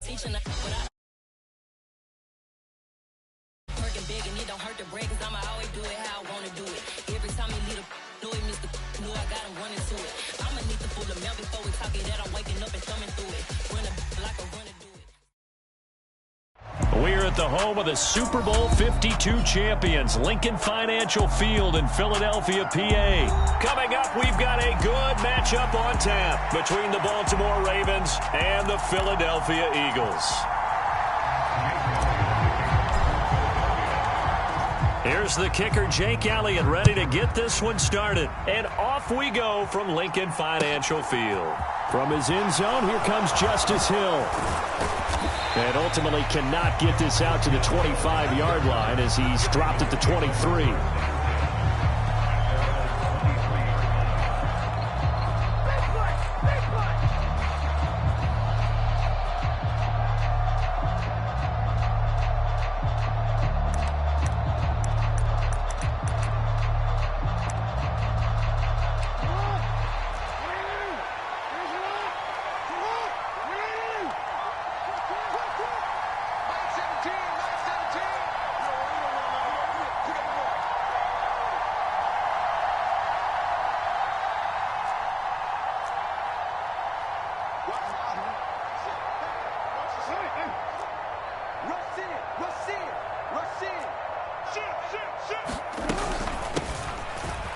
Teaching but I working big and it don't hurt to break, cause I'ma always do it how I wanna do it. Every time he lead a know it, Mr. Know I got him running to it. I'ma need to full of milk before we talk it that I'm waking up and thumbing through it. Run a like a runner do it. We're at the home of the Super Bowl 52 champions, Lincoln Financial Field in Philadelphia, PA. Coming up, we've got a good matchup on tap between the Baltimore Ravens and the Philadelphia Eagles. Here's the kicker, Jake Elliott, ready to get this one started. And off we go from Lincoln Financial Field. From his end zone, here comes Justice Hill. And ultimately cannot get this out to the 25-yard line as he's dropped at the 23.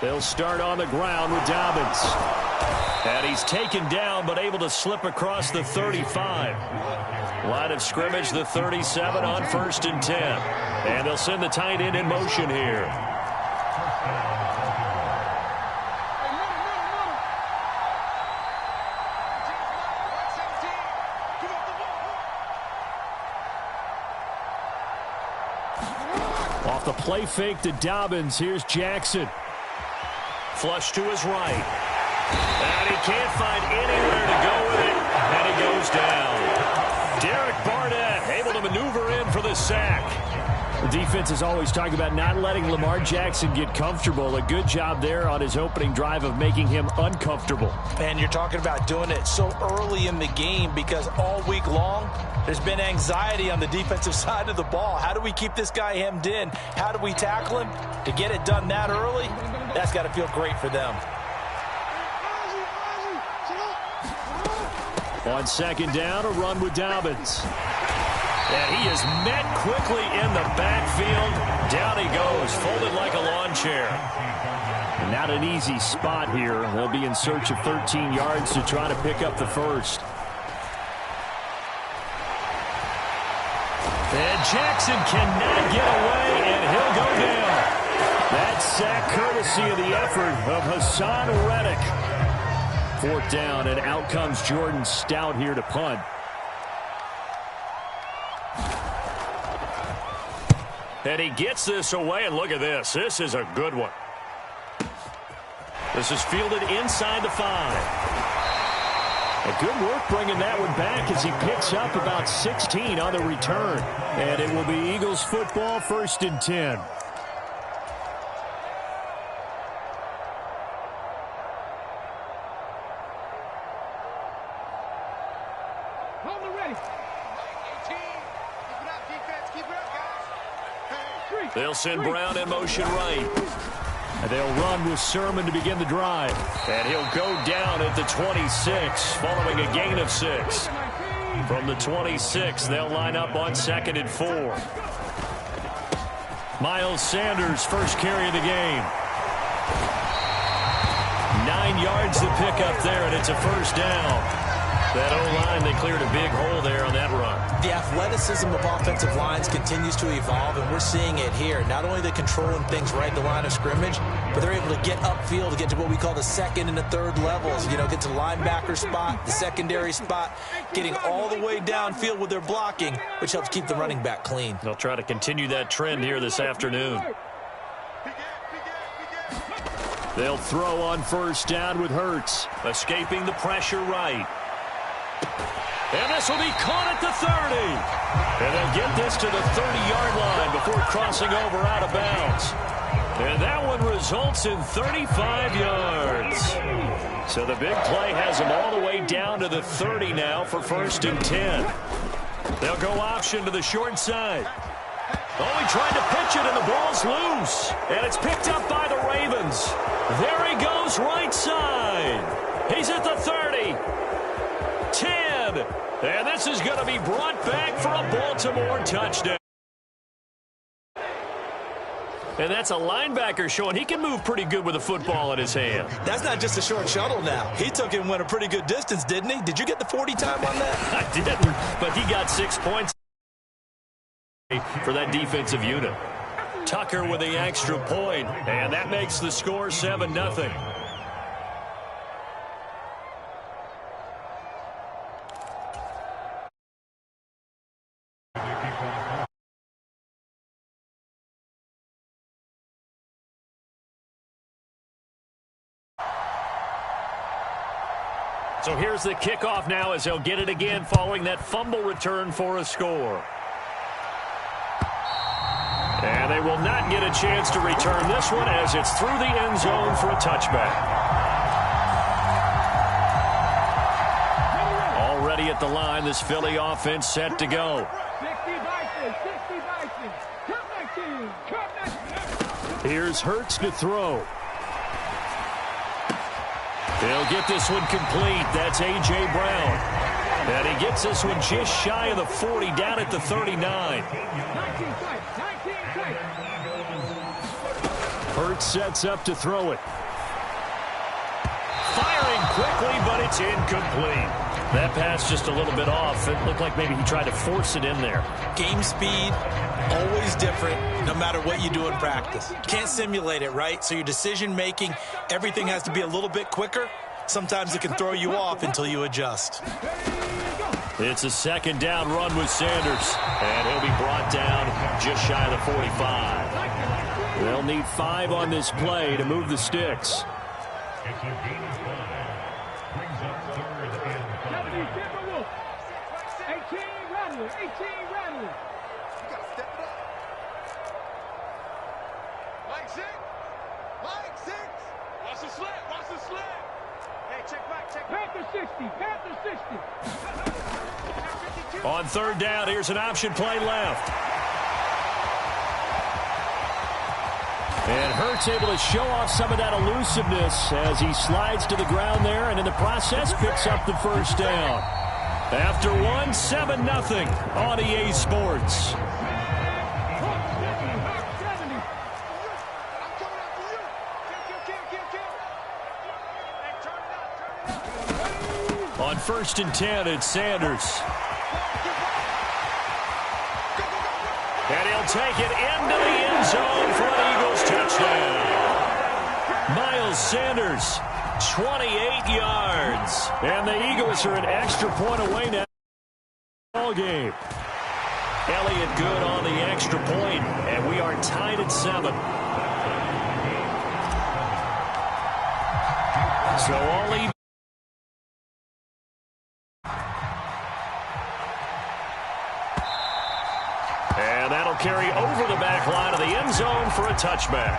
They'll start on the ground with Dobbins. And he's taken down but able to slip across the 35. Line of scrimmage, the 37 on 1st and 10. And they'll send the tight end in motion here. Off the play fake to Dobbins, here's Jackson. Flush to his right. And he can't find anywhere to go with it. And he goes down. Derek Barnett able to maneuver in for the sack. The defense is always talking about not letting Lamar Jackson get comfortable. A good job there on his opening drive of making him uncomfortable. And you're talking about doing it so early in the game because all week long there's been anxiety on the defensive side of the ball. How do we keep this guy hemmed in? How do we tackle him? To get it done that early, that's got to feel great for them. On 2nd down, a run with Dobbins. And he is met quickly in the backfield. Down he goes, folded like a lawn chair. Not an easy spot here. They'll be in search of 13 yards to try to pick up the first. And Jackson cannot get away, and he'll go down. That sack courtesy of the effort of Hassan Reddick. 4th down, and out comes Jordan Stout here to punt. And he gets this away, and look at this. This is a good one. This is fielded inside the 5. A good work bringing that one back as he picks up about 16 on the return. And it will be Eagles football, 1st and 10. They'll send Brown in motion right. And they'll run with Sermon to begin the drive. And he'll go down at the 26, following a gain of 6. From the 26, they'll line up on 2nd and 4. Miles Sanders, first carry of the game. 9 yards to pick up there, and it's a 1st down. That O-line, they cleared a big hole there on that run. The athleticism of offensive lines continues to evolve, and we're seeing it here. Not only they're controlling things right at the line of scrimmage, but they're able to get upfield to get to what we call the 2nd and the 3rd levels. You know, get to the linebacker spot, the secondary spot, getting all the way downfield with their blocking, which helps keep the running back clean. They'll try to continue that trend here this afternoon. They'll throw on 1st down with Hurts. Escaping the pressure right. And this will be caught at the 30. And they'll get this to the 30-yard line before crossing over out of bounds. And that one results in 35 yards. So the big play has them all the way down to the 30 now for 1st and 10. They'll go option to the short side. Oh, he tried to pitch it, and the ball's loose. And it's picked up by the Ravens. There he goes, right side. He's at the 30. 10. And this is going to be brought back for a Baltimore touchdown. And that's a linebacker showing he can move pretty good with a football in his hand. That's not just a short shuttle now. He took it and went a pretty good distance, didn't he? Did you get the 40 time on that? I didn't, but he got 6 points for that defensive unit. Tucker with the extra point, and that makes the score 7-0. So here's the kickoff now as they'll get it again following that fumble return for a score. And they will not get a chance to return this one as it's through the end zone for a touchback. Already at the line, this Philly offense set to go. Here's Hurts to throw. He'll get this one complete. That's A.J. Brown. And he gets this one just shy of the 40, down at the 39. Hurts sets up to throw it. Firing quickly, but it's incomplete. That pass just a little bit off. It looked like maybe he tried to force it in there. Game speed, always different, no matter what you do in practice. Can't simulate it, right? So your decision-making, everything has to be a little bit quicker. Sometimes it can throw you off until you adjust. It's a second down run with Sanders. And he'll be brought down just shy of the 45. They'll need 5 on this play to move the sticks. On third down, here's an option play left. And Hurts able to show off some of that elusiveness as he slides to the ground there and in the process picks up the first down. After one, 7-0 on EA Sports. On 1st and 10, it's Sanders. And he'll take it into the end zone for an Eagles touchdown. Miles Sanders, 28 yards. And the Eagles are an extra point away now. Ball game. Elliott good on the extra point, and we are tied at 7. So all even. And that'll carry over the back line of the end zone for a touchback.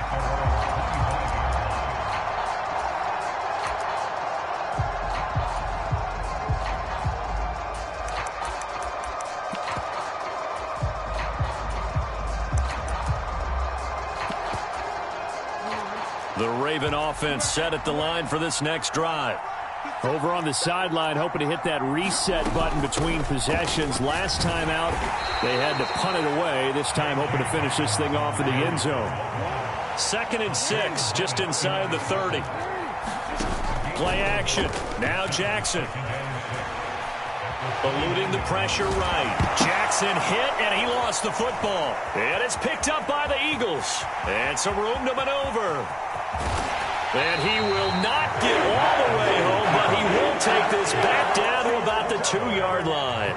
The Raven offense set at the line for this next drive. Over on the sideline, hoping to hit that reset button between possessions. Last time out, they had to punt it away. This time, hoping to finish this thing off in the end zone. 2nd and 6, just inside the 30. Play action. Now Jackson. Eluding the pressure right. Jackson hit, and he lost the football. And it's picked up by the Eagles. And some room to maneuver. And he will not get all the way home, but he will take this back down to about the 2-yard line.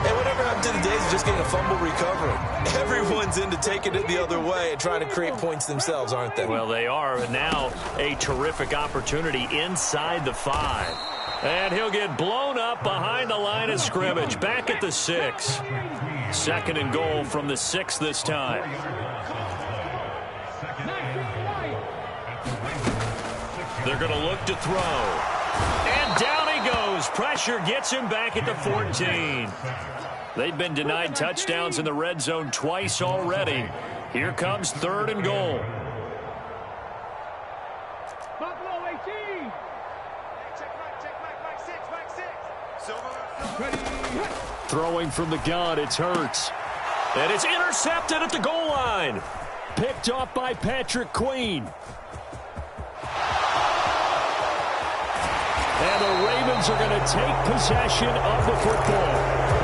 Hey, whatever happened to the days of just getting a fumble recovery? Everyone's into taking it the other way and trying to create points themselves, aren't they? Well, they are. And now a terrific opportunity inside the 5. And he'll get blown up behind the line of scrimmage, back at the 6. 2nd and goal from the 6 this time. They're going to look to throw. And down he goes. Pressure pressure gets him back at the 14. They've been denied touchdowns in the red zone twice already. Here comes 3rd and goal. Buffalo 18. Throwing from the gun, it's Hurts. And it's intercepted at the goal line. Picked off by Patrick Queen. And the Ravens are going to take possession of the football.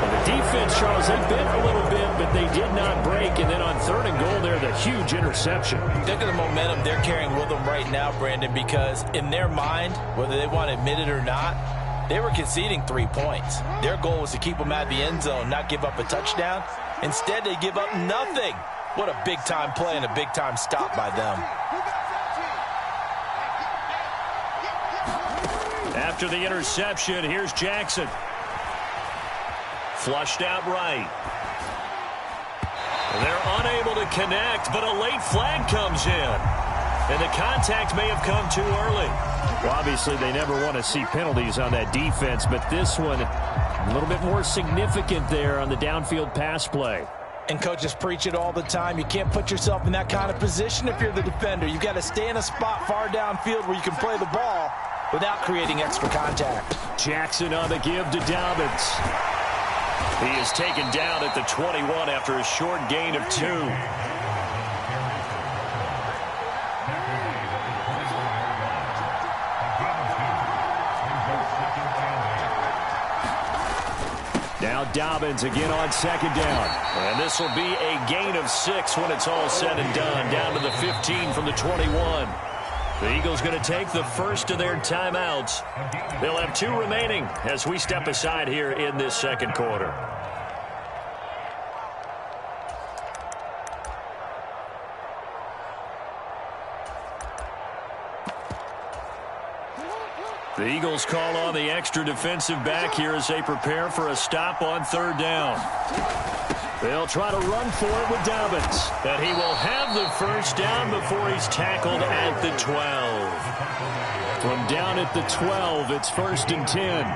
And the defense, Charles, they bit a little bit, but they did not break. And then on 3rd and goal there, the huge interception. Look at the momentum they're carrying with them right now, Brandon, because in their mind, whether they want to admit it or not, they were conceding 3 points. Their goal was to keep them out of the end zone, not give up a touchdown. Instead, they give up nothing. What a big-time play and a big-time stop by them. After the interception, here's Jackson. Flushed out right. They're unable to connect, but a late flag comes in. And the contact may have come too early. Well, obviously, they never want to see penalties on that defense, but this one, a little bit more significant there on the downfield pass play. And coaches preach it all the time. You can't put yourself in that kind of position if you're the defender. You've got to stay in a spot far downfield where you can play the ball without creating extra contact. Jackson on the give to Dobbins. He is taken down at the 21 after a short gain of 2. Now Dobbins again on 2nd down. And this will be a gain of 6 when it's all said and done. Down to the 15 from the 21. The Eagles going to take the first of their timeouts. They'll have 2 remaining as we step aside here in this 2nd quarter. The Eagles call on the extra defensive back here as they prepare for a stop on 3rd down. They'll try to run for it with Dobbins. And he will have the first down before he's tackled at the 12. From down at the 12, it's 1st and 10.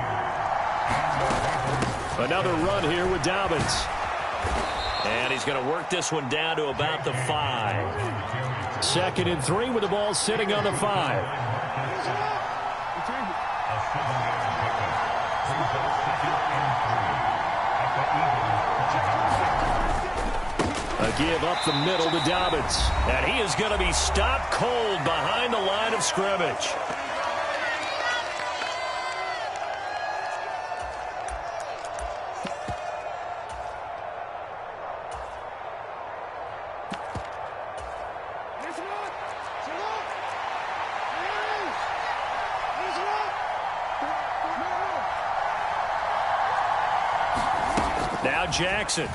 Another run here with Dobbins. And he's going to work this one down to about the 5. 2nd and 3 with the ball sitting on the 5. A give up the middle to Dobbins. And he is going to be stopped cold behind the line of scrimmage. Now Jackson.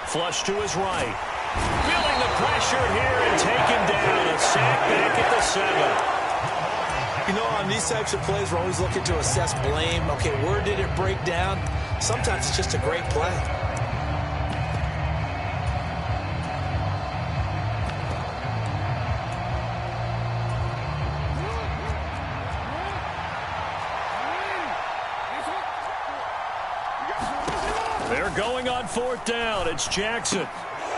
Flush to his right. Feeling the pressure here and taken down. A sack back at the 7. You know, on these types of plays, we're always looking to assess blame. Okay, where did it break down? Sometimes it's just a great play. They're going on 4th down. It's Jackson.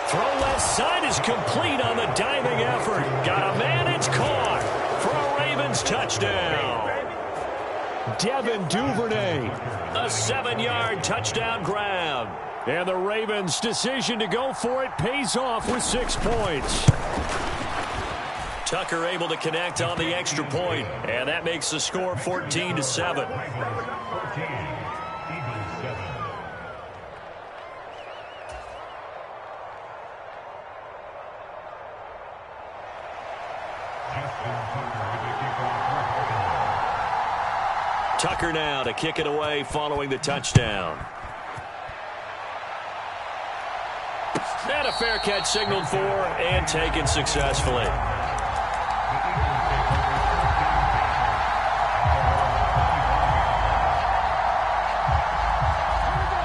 Throw left side is complete on the diving effort. Got a man, it's caught for a Ravens touchdown. Devin Duvernay, a 7-yard touchdown grab. And the Ravens' decision to go for it pays off with 6 points. Tucker able to connect on the extra point, and that makes the score 14-7. Tucker now to kick it away following the touchdown. And a fair catch signaled for and taken successfully.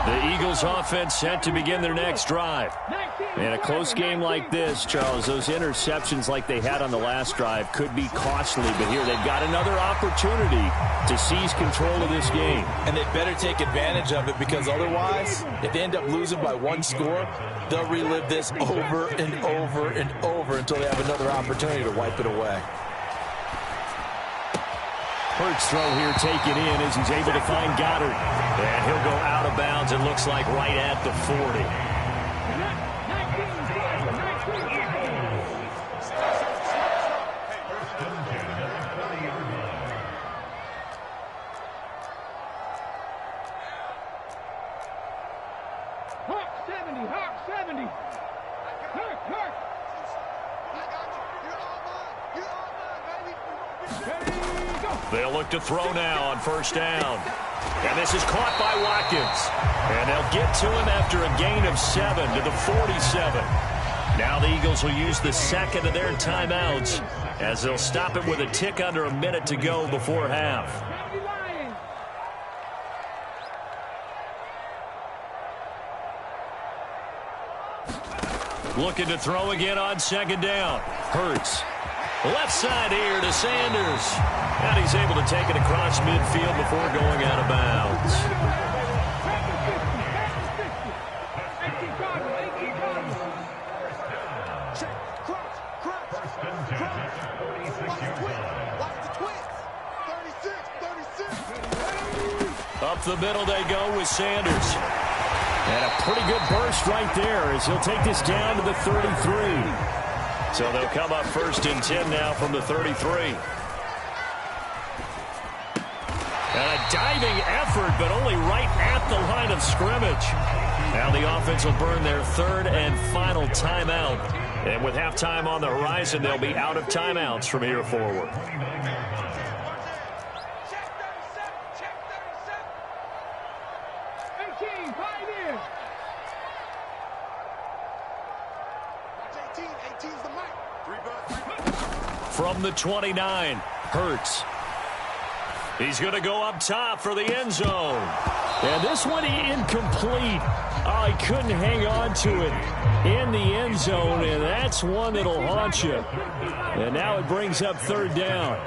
The Eagles offense set to begin their next drive. In a close game like this, Charles, those interceptions like they had on the last drive could be costly. But here they've got another opportunity to seize control of this game. And they better take advantage of it, because otherwise, if they end up losing by one score, they'll relive this over and over and over until they have another opportunity to wipe it away. Hurts throw here taken in as he's able to find Goddard. And he'll go out of bounds, it looks like, right at the 40. They'll look to throw now on first down. And this is caught by Watkins. And they'll get to him after a gain of 7 to the 47. Now the Eagles will use the second of their timeouts as they'll stop it with a tick under a minute to go before half. Looking to throw again on second down. Hurts. Left side here to Sanders. And he's able to take it across midfield before going out of bounds. Up the middle they go with Sanders. And a pretty good burst right there as he'll take this down to the 33. So they'll come up first and 10 now from the 33. And a diving effort, but only right at the line of scrimmage. Now the offense will burn their third and final timeout. And with halftime on the horizon, they'll be out of timeouts from here forward. From the 29, Hurts. He's going to go up top for the end zone. And this one incomplete. Oh, he couldn't hang on to it in the end zone, and that's one that'll haunt you. And now it brings up third down.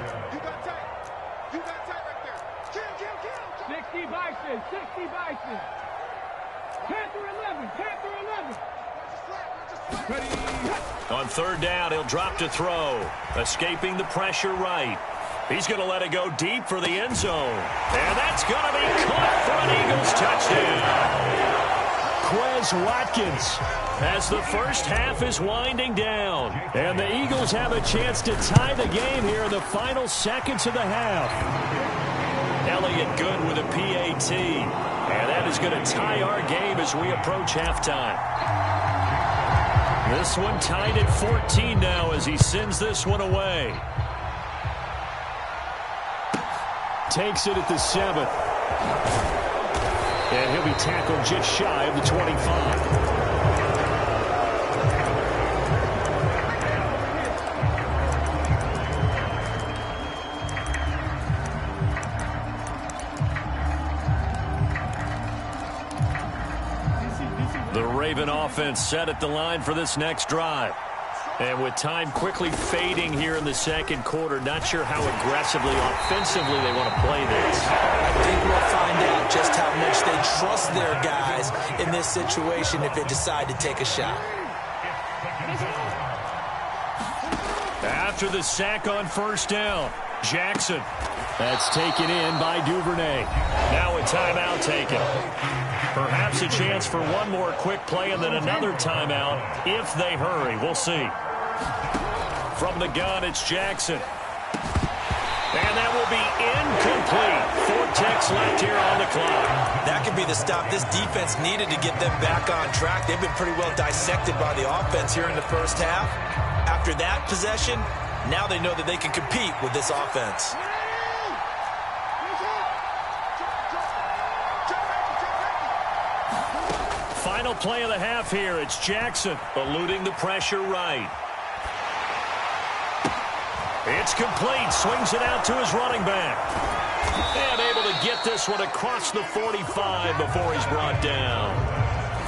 60 Bison, 60 Bison. Panther 11, Panther 11. On third down, he'll drop to throw. Escaping the pressure right. He's going to let it go deep for the end zone. And that's going to be caught for an Eagles touchdown. Quez Watkins as the first half is winding down. And the Eagles have a chance to tie the game here in the final seconds of the half. Elliott good with a PAT. And that is going to tie our game as we approach halftime. This one tied at 14 now as he sends this one away. Takes it at the 7th. And he'll be tackled just shy of the 25. The Raven offense set at the line for this next drive. And with time quickly fading here in the second quarter, not sure how aggressively, offensively they want to play this. I think we'll find out just how much they trust their guys in this situation if they decide to take a shot. After the sack on first down, Jackson. That's taken in by Duvernay. Now a timeout taken. Perhaps a chance for one more quick play and then another timeout if they hurry. We'll see. From the gun, it's Jackson. And that will be incomplete. 4 ticks left here on the clock. That could be the stop this defense needed to get them back on track. They've been pretty well dissected by the offense here in the first half. After that possession, now they know that they can compete with this offense. Final play of the half here. It's Jackson eluding the pressure right. It's complete. Swings it out to his running back. And able to get this one across the 45 before he's brought down.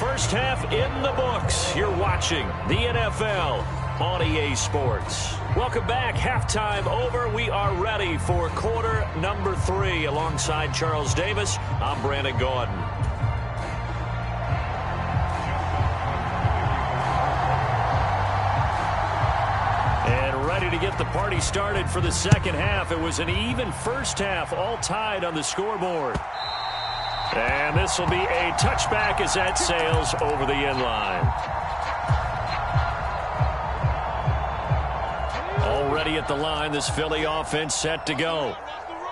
first half in the books. You're watching the NFL on EA Sports. Welcome back. Halftime over. We are ready for quarter number 3. Alongside Charles Davis, I'm Brandon Gaudin. And ready to get the party started for the second half. It was an even first half, all tied on the scoreboard. And this will be a touchback as that sails over the end line. Already at the line, this Philly offense set to go.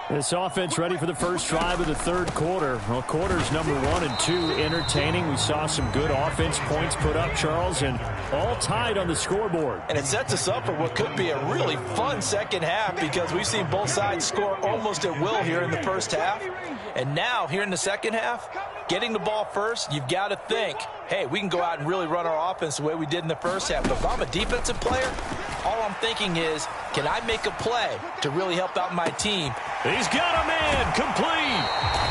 This offense ready for the first drive of the third quarter. Well, quarters number 1 and 2 entertaining. We saw some good offense points put up, Charles, and all tied on the scoreboard. And it sets us up for what could be a really fun second half because we've seen both sides score almost at will here in the first half. And now, here in the second half, getting the ball first, you've got to think, hey, we can go out and really run our offense the way we did in the first half. But if I'm a defensive player, all I'm thinking is, can I make a play to really help out my team? He's got a man complete.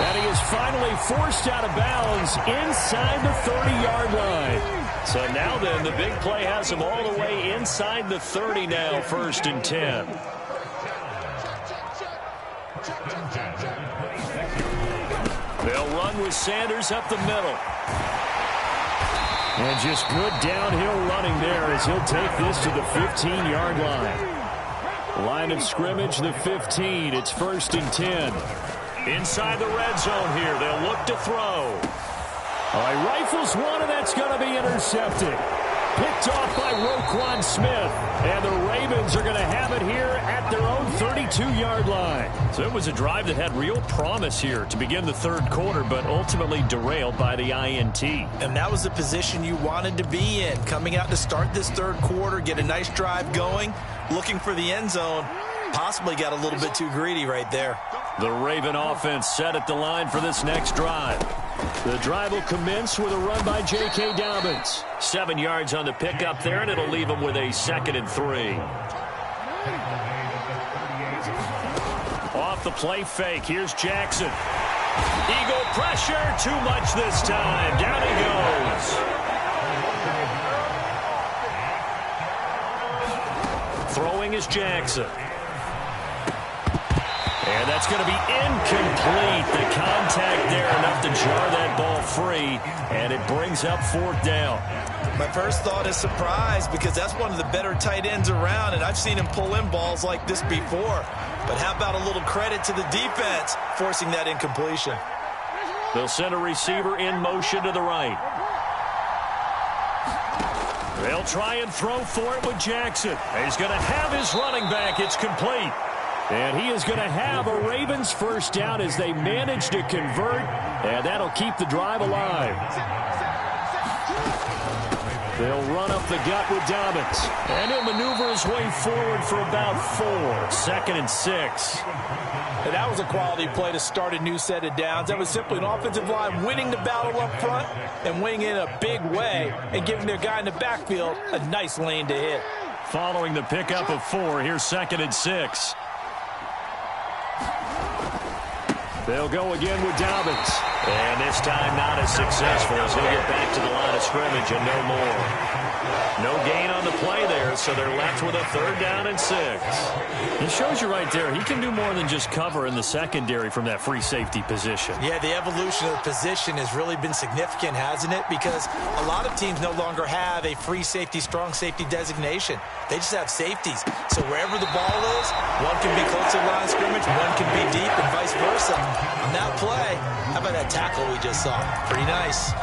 And he is finally forced out of bounds inside the 30-yard line. So now then, the big play has him all the way inside the 30 now, 1st and 10. They'll run with Sanders up the middle. And just good downhill running there as he'll take this to the 15-yard line. Line of scrimmage, the 15. It's 1st and 10. Inside the red zone here. They'll look to throw. All right, rifles one, and that's going to be intercepted. Picked off by Roquan Smith. And the Ravens are going to have it here at their own 32-yard line. So it was a drive that had real promise here to begin the third quarter, but ultimately derailed by the INT. And that was the position you wanted to be in. Coming out to start this third quarter, get a nice drive going, looking for the end zone. Possibly got a little bit too greedy right there. The Raven offense set at the line for this next drive. The drive will commence with a run by J.K. Dobbins. 7 yards on the pickup there, and it'll leave him with a 2nd and 3. Off the play fake, here's Jackson. Eagle pressure, too much this time. Down he goes. Throwing is Jackson. And that's going to be incomplete. The contact there enough to jar that ball free, and it brings up 4th down. My first thought is surprise because that's one of the better tight ends around, and I've seen him pull in balls like this before. But how about a little credit to the defense forcing that incompletion? They'll send a receiver in motion to the right. They'll try and throw for it with Jackson. He's going to have his running back. It's complete. And he is going to have a Ravens first down as they manage to convert, and that'll keep the drive alive. They'll run up the gut with Dobbins, and he'll maneuver his way forward for about 4. 2nd and 6. And that was a quality play to start a new set of downs. That was simply an offensive line winning the battle up front and winning in a big way and giving their guy in the backfield a nice lane to hit. Following the pickup of 4, here's 2nd and 6. They'll go again with Dobbins. And this time not as successful as he'll get back to the line of scrimmage and no more. No gain on the play there, so they're left with a 3rd down and 6. It shows you right there, he can do more than just cover in the secondary from that free safety position. Yeah, the evolution of the position has really been significant, hasn't it? Because a lot of teams no longer have a free safety, strong safety designation. They just have safeties. So wherever the ball is, one can be close to the line of scrimmage, one can be deep, and vice versa. On that play, how about that tackle we just saw? Pretty nice.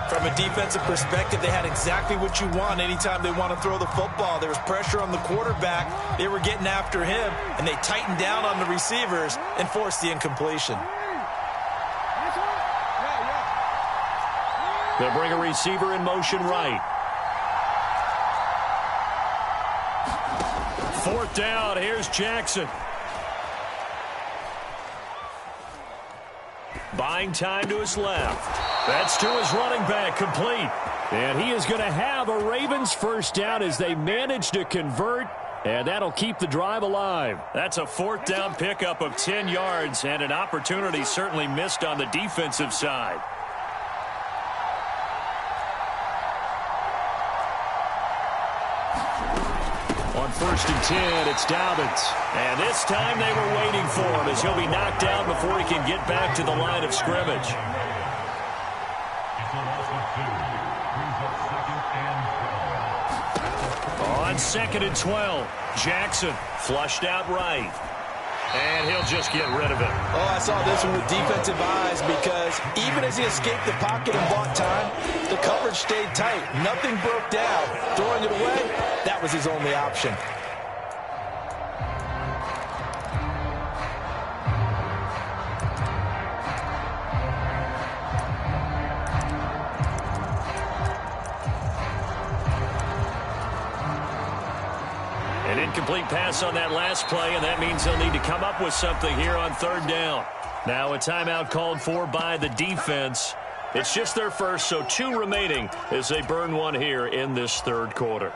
From a defensive perspective, they had exactly what you want anytime they want to throw the football. There was pressure on the quarterback. They were getting after him, and they tightened down on the receivers and forced the incompletion. They'll bring a receiver in motion right. 4th down, here's Jackson. Buying time to his left. That's to his running back, complete. And he is going to have a Ravens first down as they manage to convert, and that'll keep the drive alive. That's a 4th down pickup of 10 yards, and an opportunity certainly missed on the defensive side. first and 10. It's Dobbins. And this time they were waiting for him as he'll be knocked down before he can get back to the line of scrimmage. On 2nd and 12, Jackson flushed out right. And he'll just get rid of it. Oh, I saw this one with defensive eyes because even as he escaped the pocket and bought time, the coverage stayed tight. Nothing broke down. Throwing it away, that was his only option. An incomplete pass on that last play, and that means they'll need to come up with something here on 3rd down. Now a timeout called for by the defense. It's just their first, so 2 remaining as they burn one here in this 3rd quarter.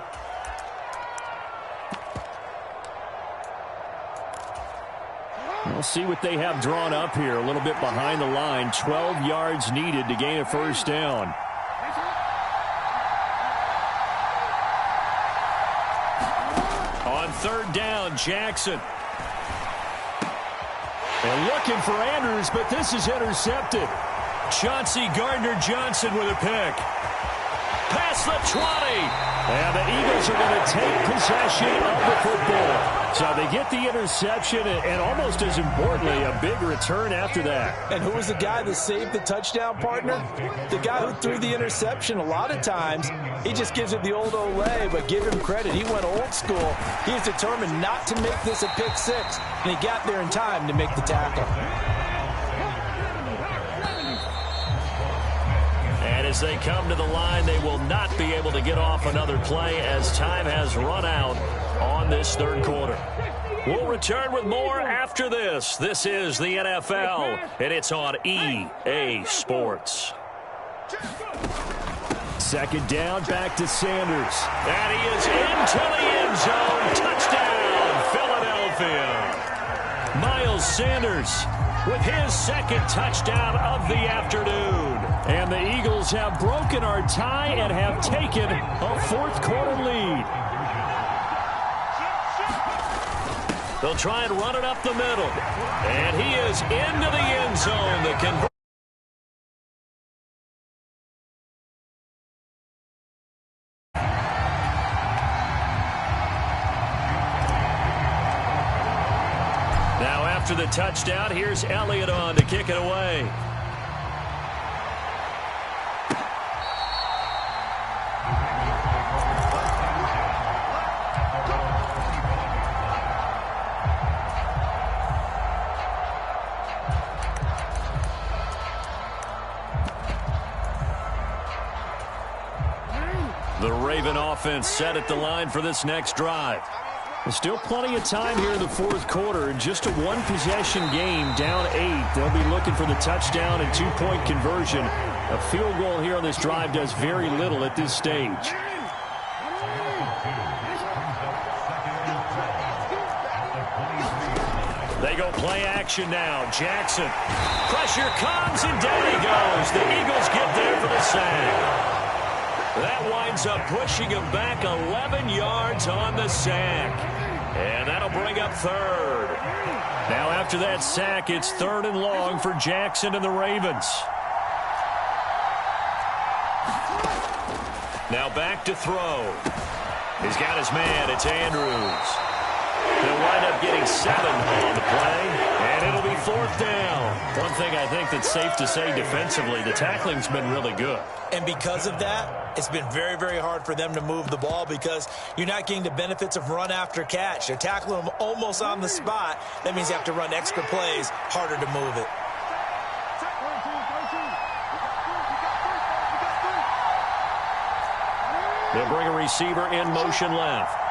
We'll see what they have drawn up here. A little bit behind the line. 12 yards needed to gain a 1st down. On 3rd down, Jackson. And looking for Andrews, but this is intercepted. Chauncey Gardner-Johnson with a pick. Past the 20. And the Eagles are going to take possession of the football. So they get the interception and almost as importantly, a big return after that. And who was the guy that saved the touchdown, partner? The guy who threw the interception. A lot of times, he just gives it the old Olay, but give him credit. He went old school. He is determined not to make this a pick 6, and he got there in time to make the tackle. And as they come to the line, they will not be able to get off another play as time has run out on this 3rd quarter. We'll return with more after this. This is the NFL, and it's on EA Sports. 2nd down, back to Sanders. And he is into the end zone. Touchdown, Philadelphia. Miles Sanders with his 2nd touchdown of the afternoon. And the Eagles have broken our tie and have taken a 4th quarter lead. They'll try and run it up the middle. And he is into the end zone. The conversion. Now after the touchdown, here's Elliott on to kick it away. The Raven offense set at the line for this next drive. There's still plenty of time here in the 4th quarter. Just a 1-possession game, down 8. They'll be looking for the touchdown and 2-point conversion. A field goal here on this drive does very little at this stage. They go play action now. Jackson. Pressure comes, and down he goes. The Eagles get there for the sack. That winds up pushing him back 11 yards on the sack. And that'll bring up 3rd. Now after that sack, it's 3rd and long for Jackson and the Ravens. Now back to throw. He's got his man. It's Andrews. They'll wind up getting 7 on the play, and it'll be 4th down. One thing I think that's safe to say defensively, the tackling's been really good. And because of that, it's been very, very hard for them to move the ball because you're not getting the benefits of run after catch. They're tackling them almost on the spot. That means you have to run extra plays, harder to move it. They'll bring a receiver in motion left.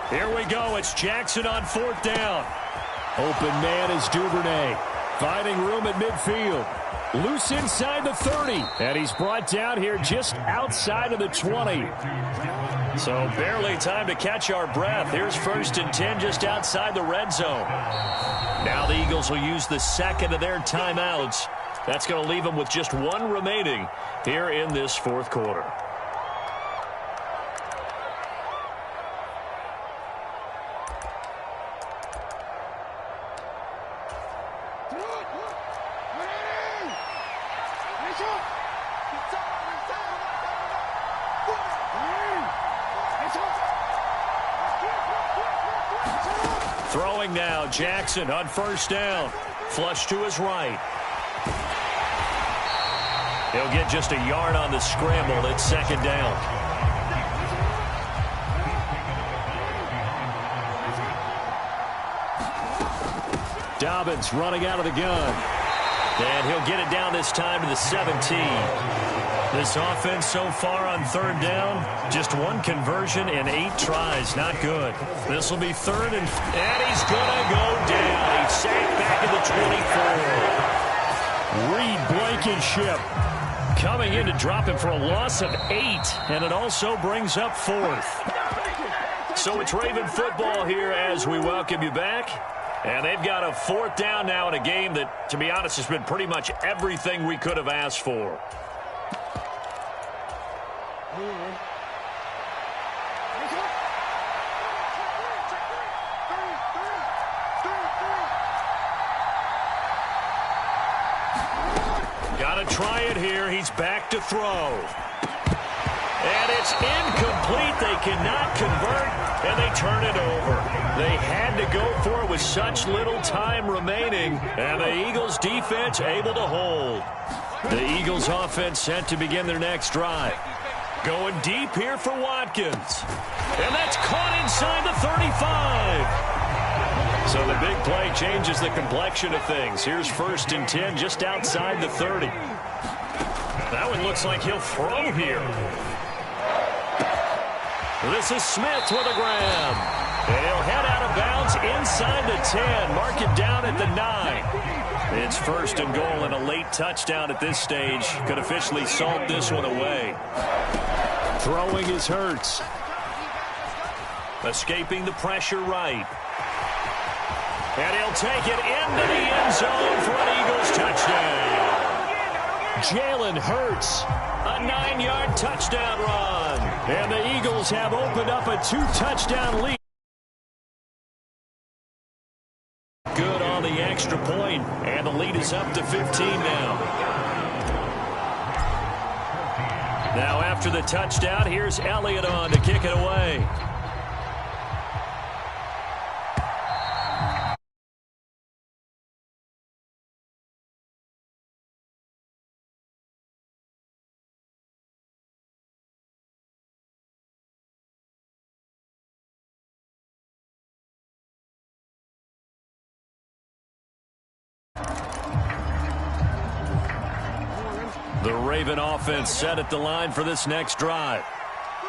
Here we go. It's Jackson on 4th down. Open man is Duvernay. Finding room at midfield. Loose inside the 30. And he's brought down here just outside of the 20. So barely time to catch our breath. Here's 1st and 10 just outside the red zone. Now the Eagles will use the 2nd of their timeouts That's going to leave them with just one remaining here in this fourth quarter. Throwing now, Jackson on first down. Flush to his right. He'll get just a yard on the scramble. It's second down. Dobbins running out of the gun. And he'll get it down this time to the 17. This offense so far on third down, just one conversion and 8 tries. Not good. This will be third, and he's going to go down. He's sacked back at the 24. Reed Blankenship coming in to drop him for a loss of 8, and it also brings up fourth. So it's Raven football here as we welcome you back. And they've got a fourth down now in a game that, to be honest, has been pretty much everything we could have asked for. Got to try it here. He's back to throw. And it's incomplete. They cannot convert, and they turn it over. They had to go for it with such little time remaining, and the Eagles defense able to hold. The Eagles offense set to begin their next drive. Going deep here for Watkins. And that's caught inside the 35. So the big play changes the complexion of things. Here's first and 10 just outside the 30. That one looks like he'll throw here. This is Smith with a grab. And he'll head out of bounds inside the 10. Mark it down at the 9. It's first and goal, and a late touchdown at this stage could officially salt this one away. Throwing is Hurts. Escaping the pressure right. And he'll take it into the end zone for an Eagles touchdown. Jalen Hurts, a 9-yard touchdown run. And the Eagles have opened up a 2-touchdown lead. Good on the extra point, and the lead is up to 15 now. Now after the touchdown, here's Elliott on to kick it away. The Raven offense set at the line for this next drive.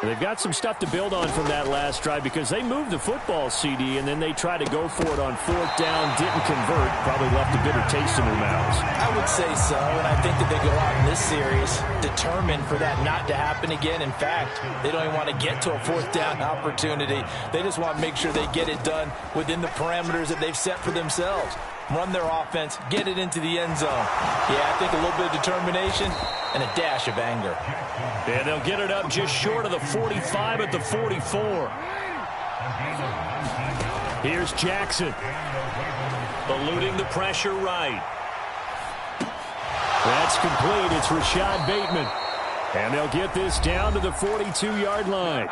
They've got some stuff to build on from that last drive because they moved the football, CD, and then they tried to go for it on fourth down, didn't convert, probably left a bitter taste in their mouths. I would say so, and I think that they go out in this series determined for that not to happen again. In fact, they don't even want to get to a fourth down opportunity. They just want to make sure they get it done within the parameters that they've set for themselves. Run their offense, get it into the end zone. Yeah, I think a little bit of determination and a dash of anger. And they'll get it up just short of the 45 at the 44. Here's Jackson. Eluding the pressure right. That's complete. It's Rashad Bateman. And they'll get this down to the 42-yard line.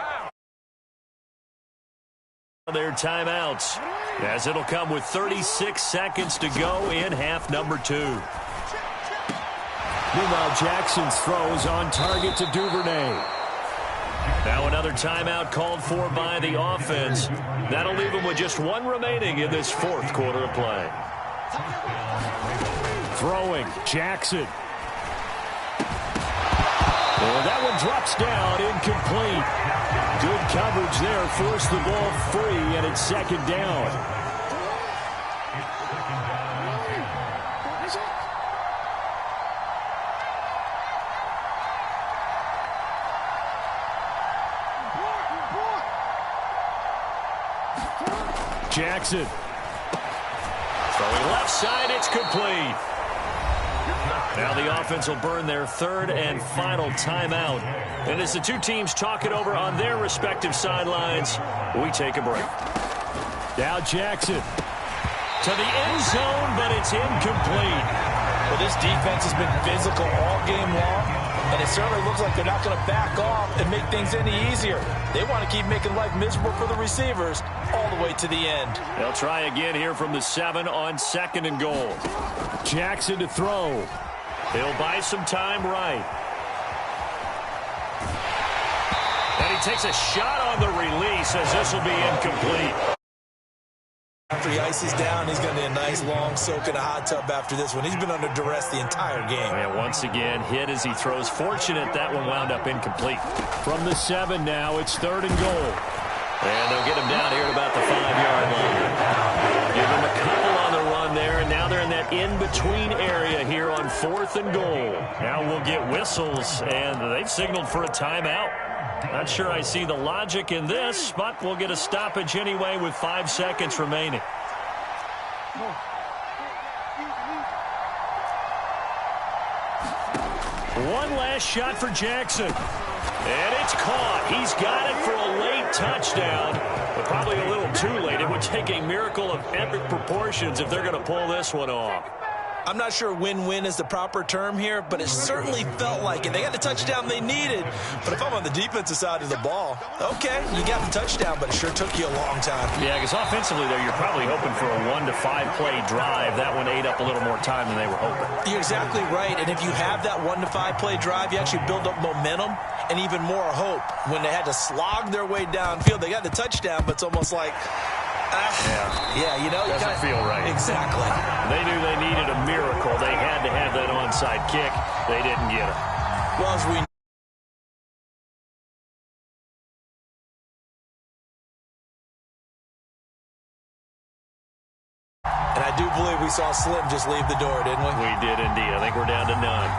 Their timeouts, as it'll come with 36 seconds to go in half number 2. Meanwhile, Jackson's throw is on target to Duvernay. Now another timeout called for by the offense. That'll leave them with just one remaining in this fourth quarter of play. Throwing, Jackson. And that one drops down, incomplete. Good coverage there, forced the ball free, and it's second down. Jackson. Throwing left side, it's complete. Now the offense will burn their third and final timeout. And as the two teams talk it over on their respective sidelines, we take a break. Now Jackson to the end zone, but it's incomplete. Well, this defense has been physical all game long, and it certainly looks like they're not going to back off and make things any easier. They want to keep making life miserable for the receivers all the way to the end. They'll try again here from the 7 on 2nd and goal. Jackson to throw. He'll buy some time right. And he takes a shot on the release as this will be incomplete. After he ices down, he's going to need a nice long soak in a hot tub after this one. He's been under duress the entire game. And once again, hit as he throws. Fortunate that one wound up incomplete. From the 7 now, it's 3rd and goal. And they'll get him down here at about the 5-yard line. Give him a couple on the run there, and now they're in that in-between area here on 4th and goal. Now we'll get whistles, and they've signaled for a timeout. Not sure I see the logic in this, but we'll get a stoppage anyway with 5 seconds remaining. One last shot for Jackson. And it's caught. He's got it for a late touchdown, but probably a little too late. It would take a miracle of epic proportions if they're going to pull this one off. I'm not sure win-win is the proper term here, but it certainly felt like it. They got the touchdown they needed. But if I'm on the defensive side of the ball, okay, you got the touchdown, but it sure took you a long time. Yeah, because offensively there, you're probably hoping for a 1 to 5 play drive. That one ate up a little more time than they were hoping. You're exactly right. And if you have that 1 to 5 play drive, you actually build up momentum and even more hope. When they had to slog their way downfield, they got the touchdown, but it's almost like, yeah, you know, doesn't feel right. Exactly. They knew they needed a miracle. They had to have that onside kick. They didn't get it. Well, as we and I do believe we saw Slim just leave the door, didn't we? We did indeed. I think we're down to none.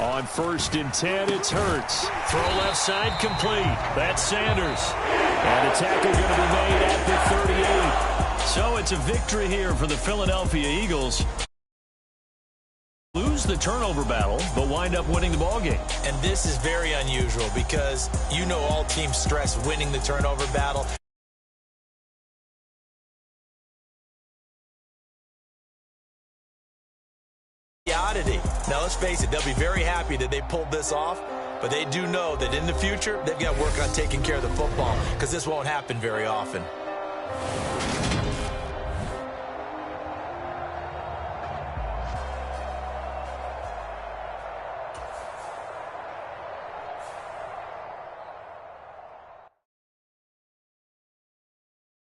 On 1st and 10, it's Hurts. Throw left side complete. That's Sanders. And a tackle going to be made at the 38. So it's a victory here for the Philadelphia Eagles. Lose the turnover battle, but wind up winning the ballgame. And this is very unusual because you know all teams stress winning the turnover battle. Now, let's face it, they'll be very happy that they pulled this off, but they do know that in the future, they've got to work on taking care of the football because this won't happen very often.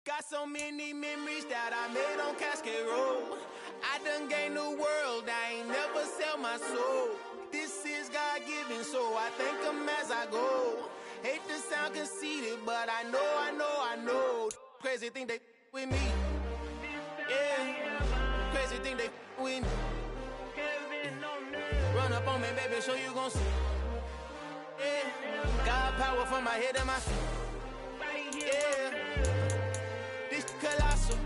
Got so many memories that I made on Cascade Road. I done gained the world, I ain't never sell my soul. This is God-given, so I thank him as I go. Hate to sound conceited, but I know. Crazy thing they with me. Yeah, crazy thing they with me. Run up on me, baby, so you gon' see. Yeah, God power from my head and my feet. Yeah, this colossal.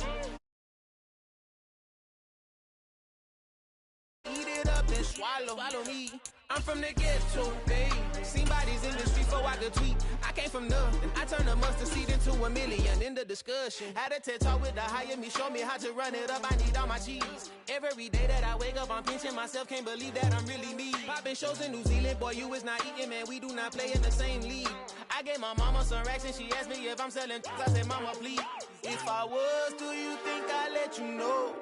Eat it up and swallow me. I'm from the ghetto, babe. Seen bodies in the street before I could tweet. I came from nothing. I turned a mustard seed into a million in the discussion. Had a TED talk with the higher me, show me how to run it up. I need all my cheese. Every day that I wake up, I'm pinching myself. Can't believe that I'm really me. Popping shows in New Zealand, boy, you is not eating, man. We do not play in the same league. I gave my mama some racks and she asked me if I'm selling. I said, mama, please. If I was, do you think I'd let you know?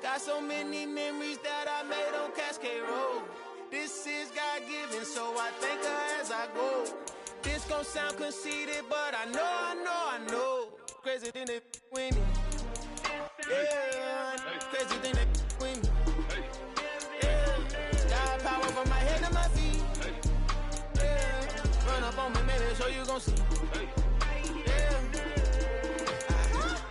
Got so many memories that I made on Cascade Road. This is God-given, so I thank her as I go. This gon' sound conceited, but I know. Crazy thing they with me. Yeah, crazy thing they with me. Yeah, got power from my head to my feet. Yeah, run up on me, maybe, so you gon' see.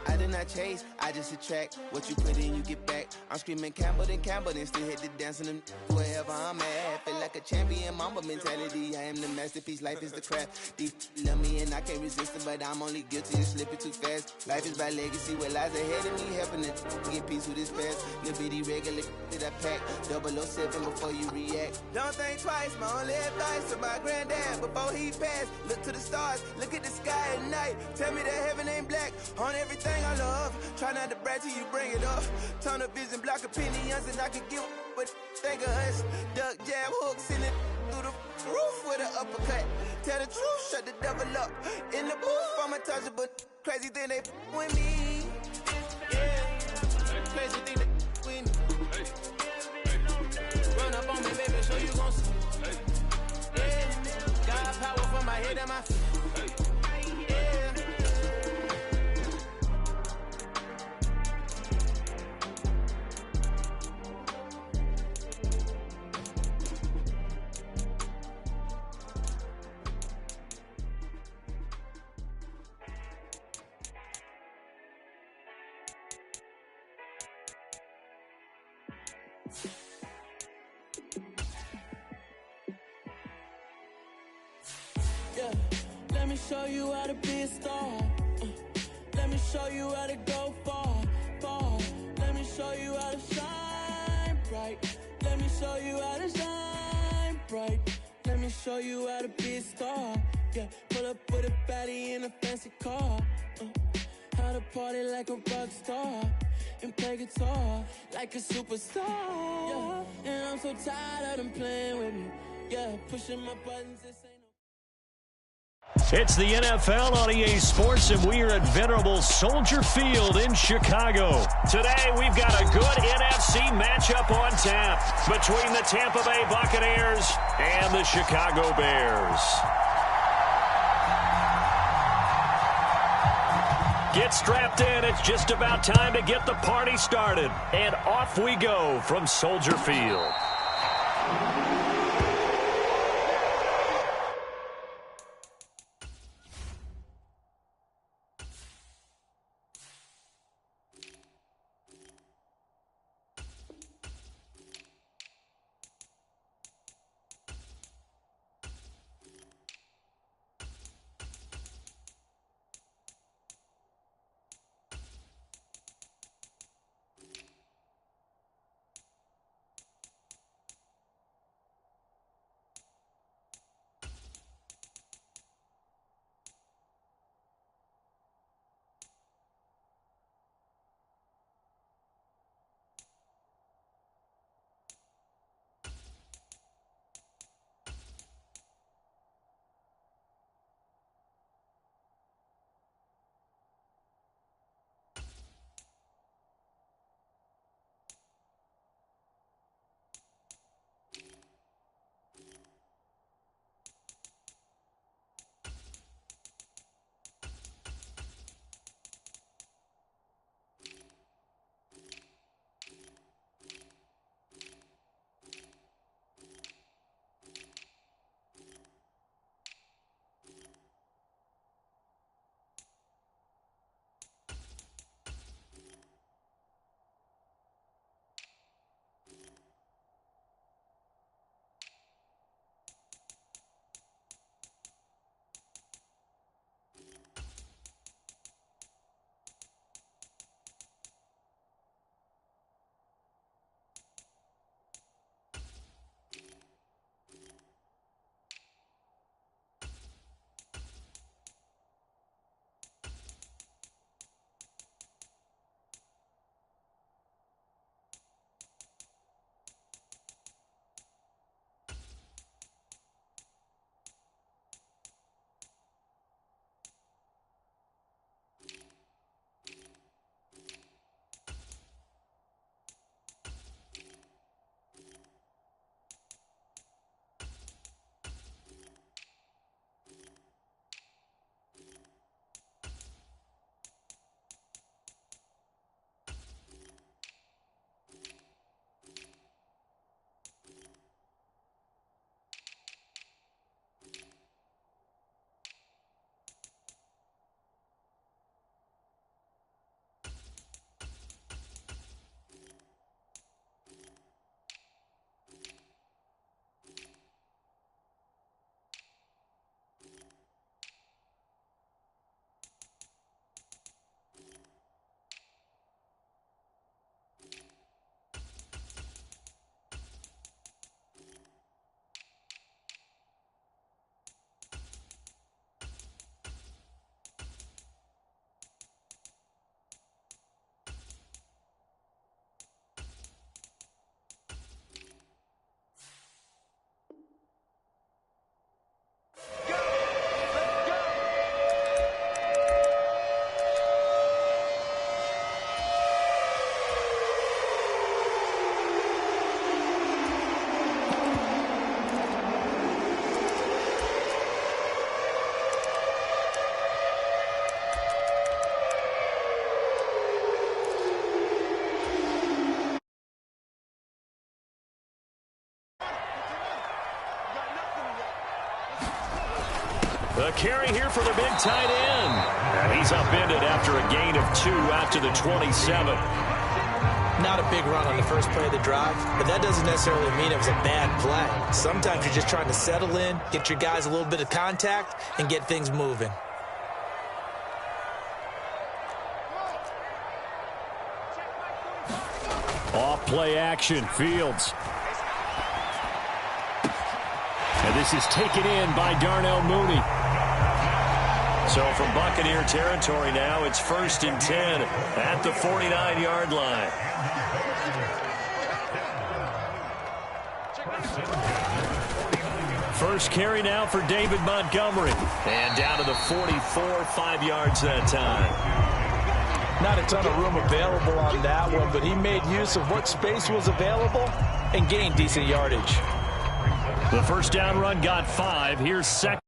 I did not chase, I just attract. What you put in, you get back. I'm screaming Campbell, then still hit the dance and them wherever I'm at. Feel like like a champion, mamba mentality. I am the masterpiece, life is the craft. These love me and I can't resist it, but I'm only guilty of slipping too fast. Life is by legacy, what lies ahead of me, helping to get peace with this past. Little bitty regular that I pack, 007 before you react. Don't think twice, my only advice to my granddad before he passed. Look to the stars, look at the sky at night. Tell me that heaven ain't black on everything I love. Try not to brag till you bring it up. Tunnel vision, block opinions, and I can get what think of us. Duck jab hooks in it through the roof with an uppercut. Tell the truth, shut the devil up. In the booth, I'm untouchable. Crazy thing they with me. Yeah, crazy thing they with me. Run up on me, baby, so you gon' see. Yeah, got power from my head and my feet. Yeah, let me show you how to be a star. Let me show you how to go far, far. Let me show you how to shine bright. Let me show you how to shine bright. Let me show you how to be a star. Yeah, pull up with a baddie in a fancy car. How to party like a rock star and play guitar like a superstar. Yeah, and I'm so tired of them playing with me. Yeah, pushing my buttons. This ain't no. It's the NFL on EA Sports, and we are at venerable Soldier Field in Chicago. Today, we've got a good NFC matchup on tap between the Tampa Bay Buccaneers and the Chicago Bears. Get strapped in. It's just about time to get the party started. And off we go from Soldier Field. The carry here for the big tight end. And he's upended after a gain of 2 out to the 27. Not a big run on the first play of the drive, but that doesn't necessarily mean it was a bad play. Sometimes you're just trying to settle in, get your guys a little bit of contact, and get things moving. Off play action, Fields. And this is taken in by Darnell Mooney. So from Buccaneer territory now, it's 1st and 10 at the 49-yard line. First carry now for David Montgomery. And down to the 44, 5 yards that time. Not a ton of room available on that one, but he made use of what space was available and gained decent yardage. The first down run got 5. Here's second.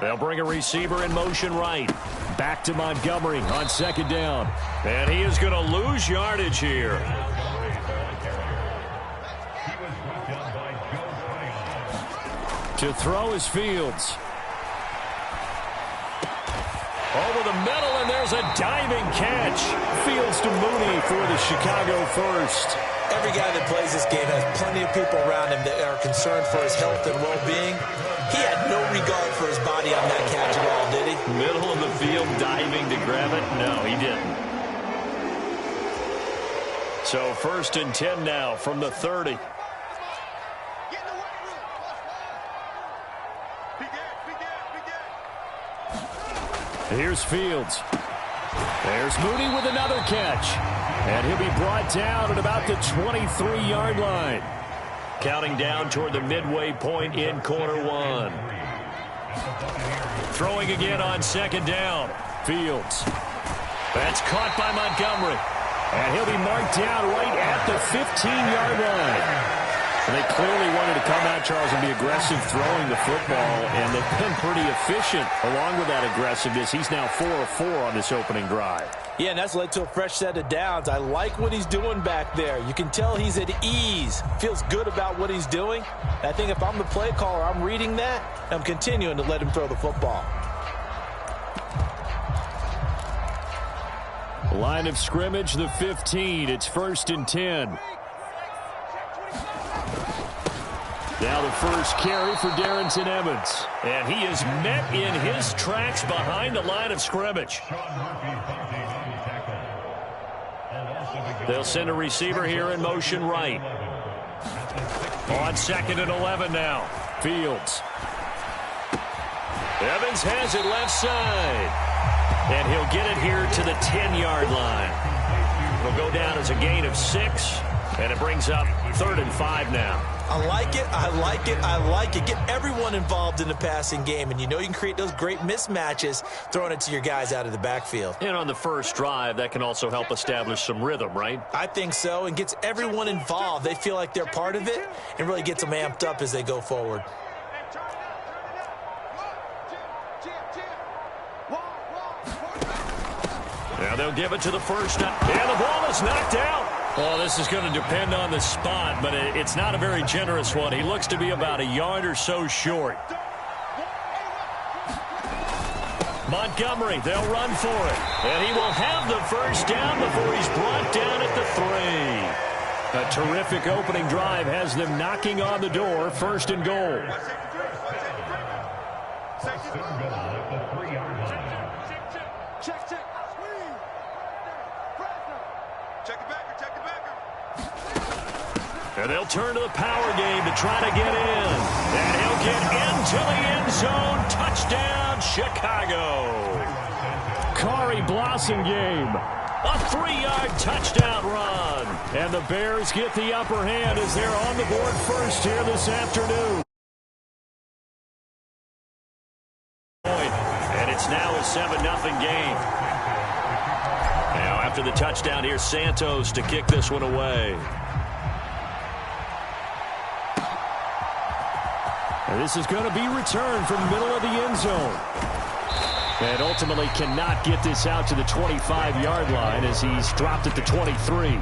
They'll bring a receiver in motion right. Back to Montgomery on second down. And he is going to lose yardage here. To throw is Fields. Over the middle, and there's a diving catch. Fields to Mooney for the Chicago first. Every guy that plays this game has plenty of people around him that are concerned for his health and well-being. He had no regard for his body on that catch at all, did he? Middle of the field, diving to grab it? No, he didn't. So 1st and 10 now from the 30. Here's Fields. There's Mooney with another catch. And he'll be brought down at about the 23-yard line. Counting down toward the midway point in quarter 1. Throwing again on second down. Fields. That's caught by Montgomery. And he'll be marked down right at the 15-yard line. And they clearly wanted to come out, Charles, and be aggressive throwing the football, and they've been pretty efficient along with that aggressiveness. He's now 4 of 4 on this opening drive. Yeah, and that's led to a fresh set of downs. I like what he's doing back there. You can tell he's at ease, feels good about what he's doing. And I think if I'm the play caller, I'm reading that, and I'm continuing to let him throw the football. Line of scrimmage, the 15. It's 1st and 10. Now the first carry for Darrynton Evans. And he is met in his tracks behind the line of scrimmage. They'll send a receiver here in motion right. On 2nd and 11 now. Fields. Evans has it left side. And he'll get it here to the 10-yard line. It'll go down as a gain of 6. And it brings up 3rd and 5 now. I like it, I like it, I like it. Get everyone involved in the passing game, and you know you can create those great mismatches throwing it to your guys out of the backfield. And on the first drive, that can also help establish some rhythm, right? I think so, and gets everyone involved. They feel like they're part of it, and really gets them amped up as they go forward. Now they'll give it to the first. And the ball is knocked out. Well, this is going to depend on the spot, but it's not a very generous one. He looks to be about a yard or so short. Montgomery, they'll run for it. And he will have the first down before he's brought down at the 3. A terrific opening drive has them knocking on the door, 1st and goal. And they'll turn to the power game to try to get in. And he'll get into the end zone. Touchdown, Chicago. Khari Blasingame. A 3-yard touchdown run. And the Bears get the upper hand as they're on the board first here this afternoon. And it's now a 7-0 game. Now after the touchdown, here's Santos to kick this one away. And this is going to be returned from the middle of the end zone. And ultimately cannot get this out to the 25-yard line as he's dropped at the 23.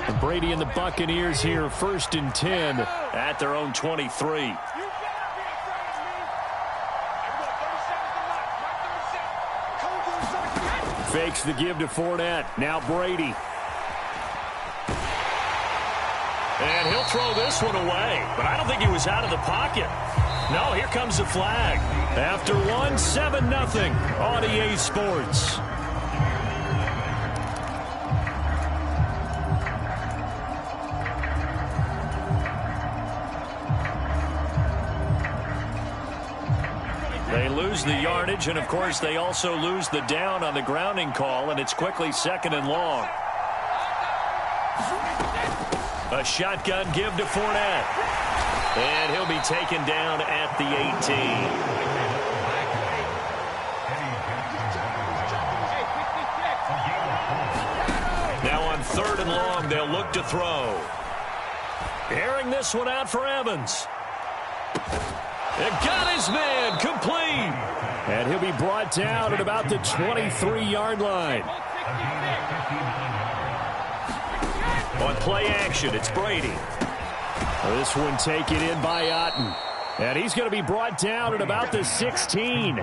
And Brady and the Buccaneers here, 1st and 10 at their own 23. Fakes the give to Fournette. Now Brady. And he'll throw this one away. But I don't think he was out of the pocket. No, here comes the flag. After one, 7-0 on EA Sports. They lose the yardage, and, of course, they also lose the down on the grounding call, and it's quickly 2nd and long. A shotgun give to Fournette. And he'll be taken down at the 18. Now on 3rd and long, they'll look to throw. Airing this one out for Evans. It got his man complete. And he'll be brought down at about the 23-yard line. On play action, it's Brady. This one taken in by Otten. And he's going to be brought down at about the 16.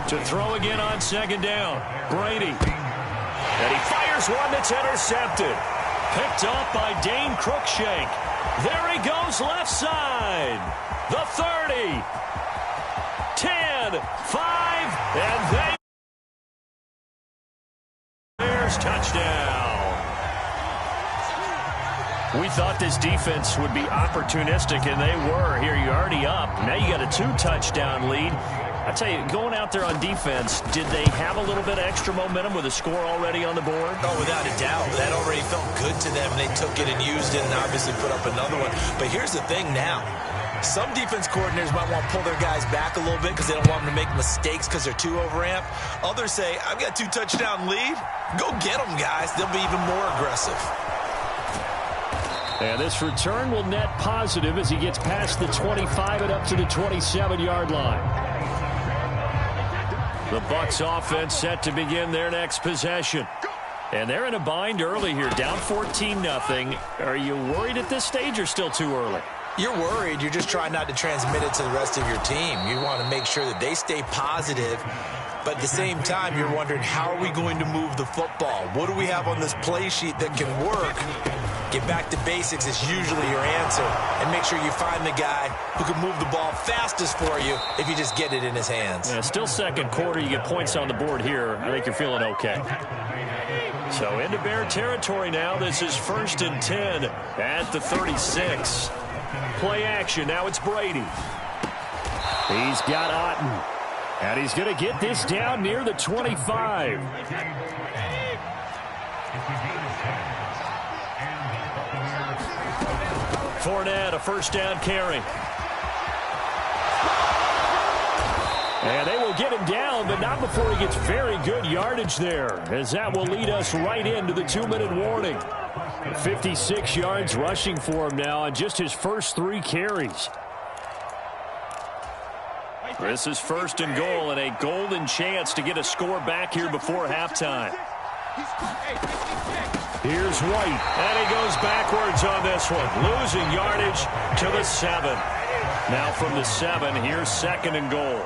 To throw again on 2nd down. Brady. And he fires one that's intercepted. Picked off by Dane Cruikshank. There he goes left side. The 30. 10. 5. And they... Bears touchdown. We thought this defense would be opportunistic, and they were. Here, you're already up. Now you got a 2-touchdown lead. I tell you, going out there on defense, did they have a little bit of extra momentum with a score already on the board? Oh, without a doubt. That already felt good to them. They took it and used it and obviously put up another one. But here's the thing now. Some defense coordinators might want to pull their guys back a little bit because they don't want them to make mistakes because they're too overamped. Others say, I've got a 2-touchdown lead. Go get them, guys. They'll be even more aggressive. And this return will net positive as he gets past the 25 and up to the 27-yard line. The Bucs offense set to begin their next possession. And they're in a bind early here, down 14-0. Are you worried at this stage or still too early? You're worried. You're just trying not to transmit it to the rest of your team. You want to make sure that they stay positive. But at the same time, you're wondering, how are we going to move the football? What do we have on this play sheet that can work? Get back to basics is usually your answer. And make sure you find the guy who can move the ball fastest for you if you just get it in his hands. Yeah, still 2nd quarter. You get points on the board here. I think you're feeling okay. So into Bear territory now. This is 1st and 10 at the 36. Play action. Now it's Brady. He's got Otten. And he's going to get this down near the 25. Fournette, a 1st down carry. And they will get him down, but not before he gets very good yardage there, as that will lead us right into the 2-minute warning. 56 yards rushing for him now on just his first 3 carries. This is 1st and goal and a golden chance to get a score back here before halftime. Here's White, and he goes backwards on this one, losing yardage to the 7. Now from the 7, here's 2nd and goal.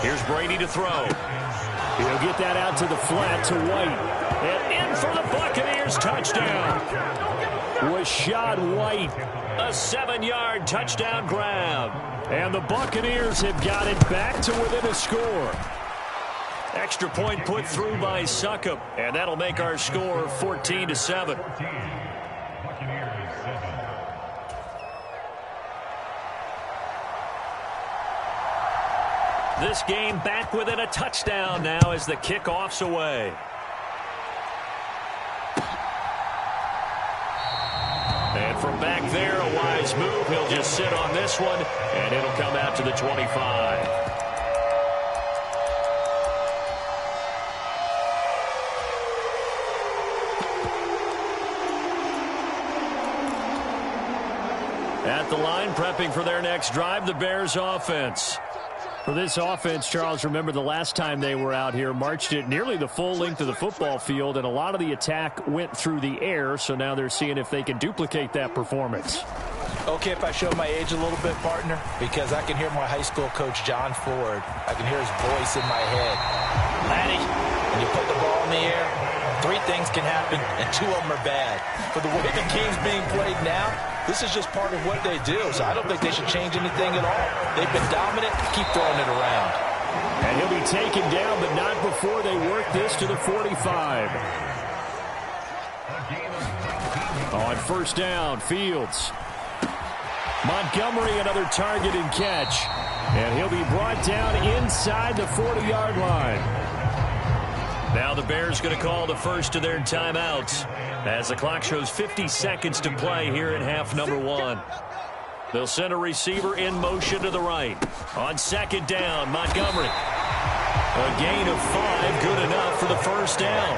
Here's Brady to throw. He'll get that out to the flat to White. And in for the Buccaneers touchdown. Rachaad White, a 7-yard touchdown grab. And the Buccaneers have got it back to within a score. Extra point put through by Succop, and that'll make our score 14-7. This game back within a touchdown now as the kickoff's away. And from back there, a wise move. He'll just sit on this one, and it'll come out to the 25. At the line, prepping for their next drive, the Bears offense. For this offense, Charles, remember the last time they were out here, marched it nearly the full length of the football field, and a lot of the attack went through the air, so now they're seeing if they can duplicate that performance. Okay, if I show my age a little bit, partner, because I can hear my high school coach, John Ford. I can hear his voice in my head. Laddie, when you put the ball in the air, 3 things can happen, and 2 of them are bad. For the way the game's being played now, this is just part of what they do, so I don't think they should change anything at all. They've been dominant. Keep throwing it around. And he'll be taken down, but not before they work this to the 45. On first down, Fields. Montgomery, another target and catch. And he'll be brought down inside the 40-yard line. Now the Bears going to call the first of their timeouts as the clock shows 50 seconds to play here in half number 1. They'll send a receiver in motion to the right. On second down, Montgomery. A gain of 5, good enough for the first down.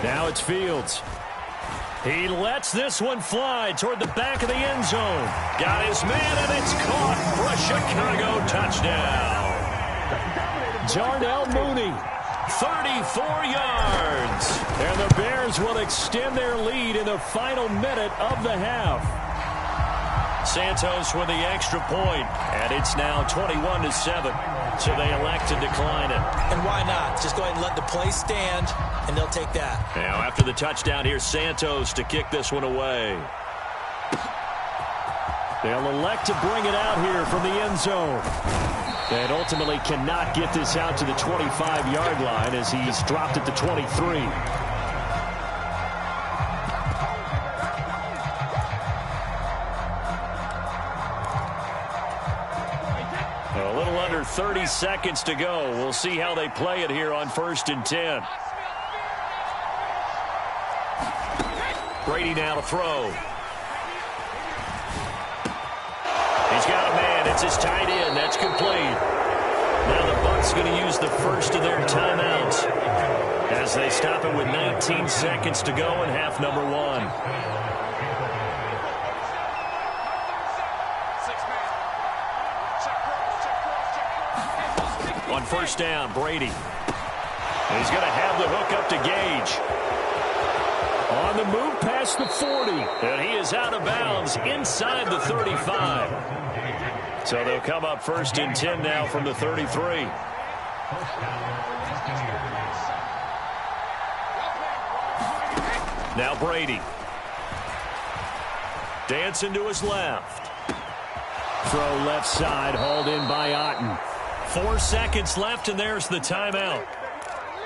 Now it's Fields. He lets this one fly toward the back of the end zone. Got his man, and it's caught for a Chicago touchdown. Darnell Mooney, 34 yards. And the Bears will extend their lead in the final minute of the half. Santos with the extra point, and it's now 21-7. So they elect to decline it. And why not? Just go ahead and let the play stand, and they'll take that. Now after the touchdown, here's Santos to kick this one away. They'll elect to bring it out here from the end zone. And ultimately cannot get this out to the 25-yard line as he's dropped at the 23. A little under 30 seconds to go. We'll see how they play it here on 1st and 10. Brady now to throw. He's got a man. It's his tight end. That's complete. Now the Bucs going to use the first of their timeouts as they stop it with 19 seconds to go in half number 1. On first down, Brady. He's going to have the hook up to Gage. On the move past the 40. And he is out of bounds inside the 35. So they'll come up 1st and 10 now from the 33. Now Brady. Dancing to his left. Throw left side, hauled in by Otten. 4 seconds left, and there's the timeout.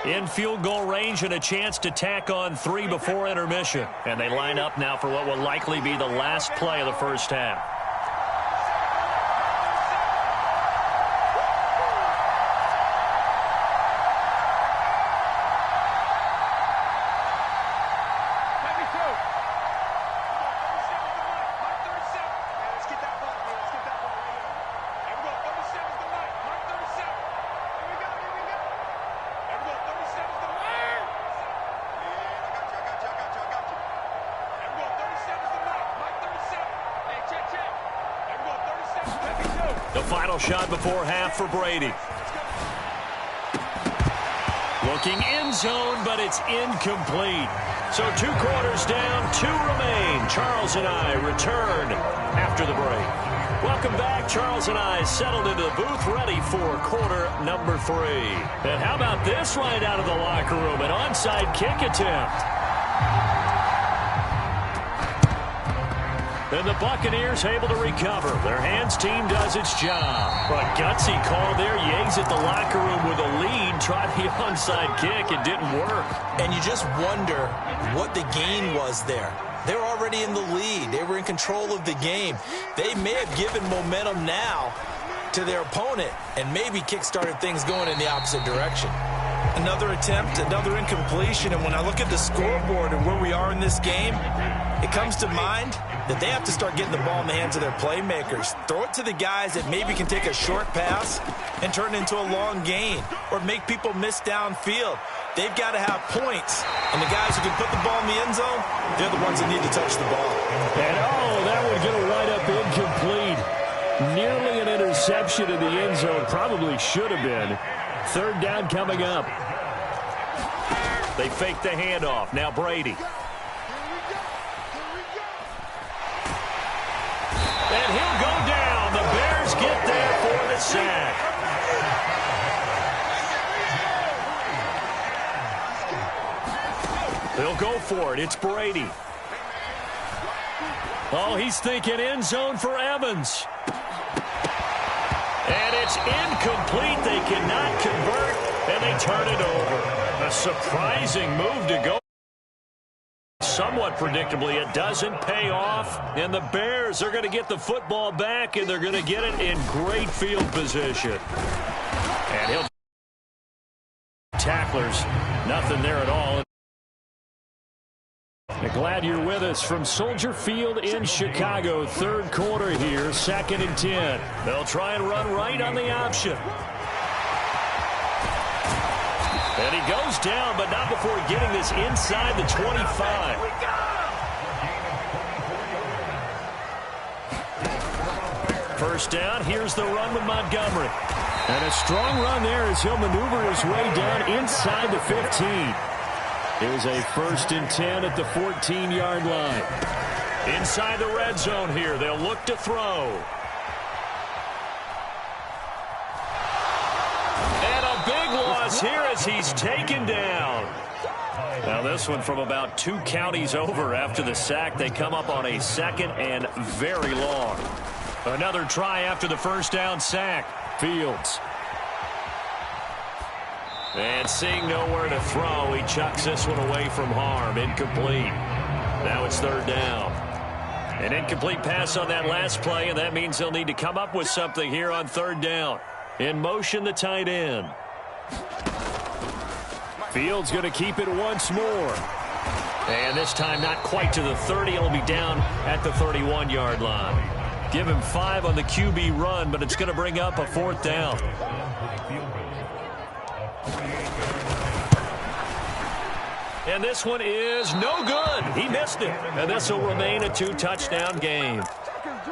In field goal range and a chance to tack on 3 before intermission. And they line up now for what will likely be the last play of the first half. Final shot before half for Brady. Looking end zone, but it's incomplete. So 2 quarters down, 2 remain. Charles and I return after the break. Welcome back. Charles and I settled into the booth, ready for quarter number 3. And how about this right out of the locker room? An onside kick attempt. And the Buccaneers able to recover. Their hands team does its job. But gutsy call there. Yates at the locker room with a lead. Tried the onside kick. It didn't work. And you just wonder what the gain was there. They were already in the lead. They were in control of the game. They may have given momentum now to their opponent and maybe kick-started things going in the opposite direction. Another attempt, another incompletion. And when I look at the scoreboard and where we are in this game, it comes to mind that they have to start getting the ball in the hands of their playmakers. Throw it to the guys that maybe can take a short pass and turn it into a long gain or make people miss downfield. They've got to have points. And the guys who can put the ball in the end zone, they're the ones that need to touch the ball. And, oh, that would get a right up incomplete. interception in the end zone. Probably should have been. Third down coming up. They fake the handoff. Now Brady. And he'll go down. The Bears get there for the sack. They'll go for it. It's Brady. Oh, he's thinking end zone for Evans. And it's incomplete. They cannot convert, and they turn it over. A surprising move to go. Somewhat predictably, it doesn't pay off, and the Bears are going to get the football back, and they're going to get it in great field position. And he'll tacklers, nothing there at all. Glad you're with us from Soldier Field in Chicago. Third quarter here, 2nd and 10. They'll try and run right on the option. And he goes down, but not before getting this inside the 25. First down, here's the run with Montgomery. And a strong run there as he'll maneuver his way down inside the 15. Here's a 1st and 10 at the 14-yard line. Inside the red zone here, they'll look to throw. And a big loss here as he's taken down. Now this one from about 2 counties over after the sack. They come up on a 2nd and very long. Another try after the first down sack. Fields. And seeing nowhere to throw, he chucks this one away from harm. Incomplete. Now it's 3rd down. An incomplete pass on that last play, and that means they'll need to come up with something here on 3rd down. In motion, the tight end. Fields going to keep it once more. And this time not quite to the 30. It'll be down at the 31-yard line. Give him 5 on the QB run, but it's going to bring up a 4th down. And this one is no good. He missed it. And this will remain a 2-touchdown game.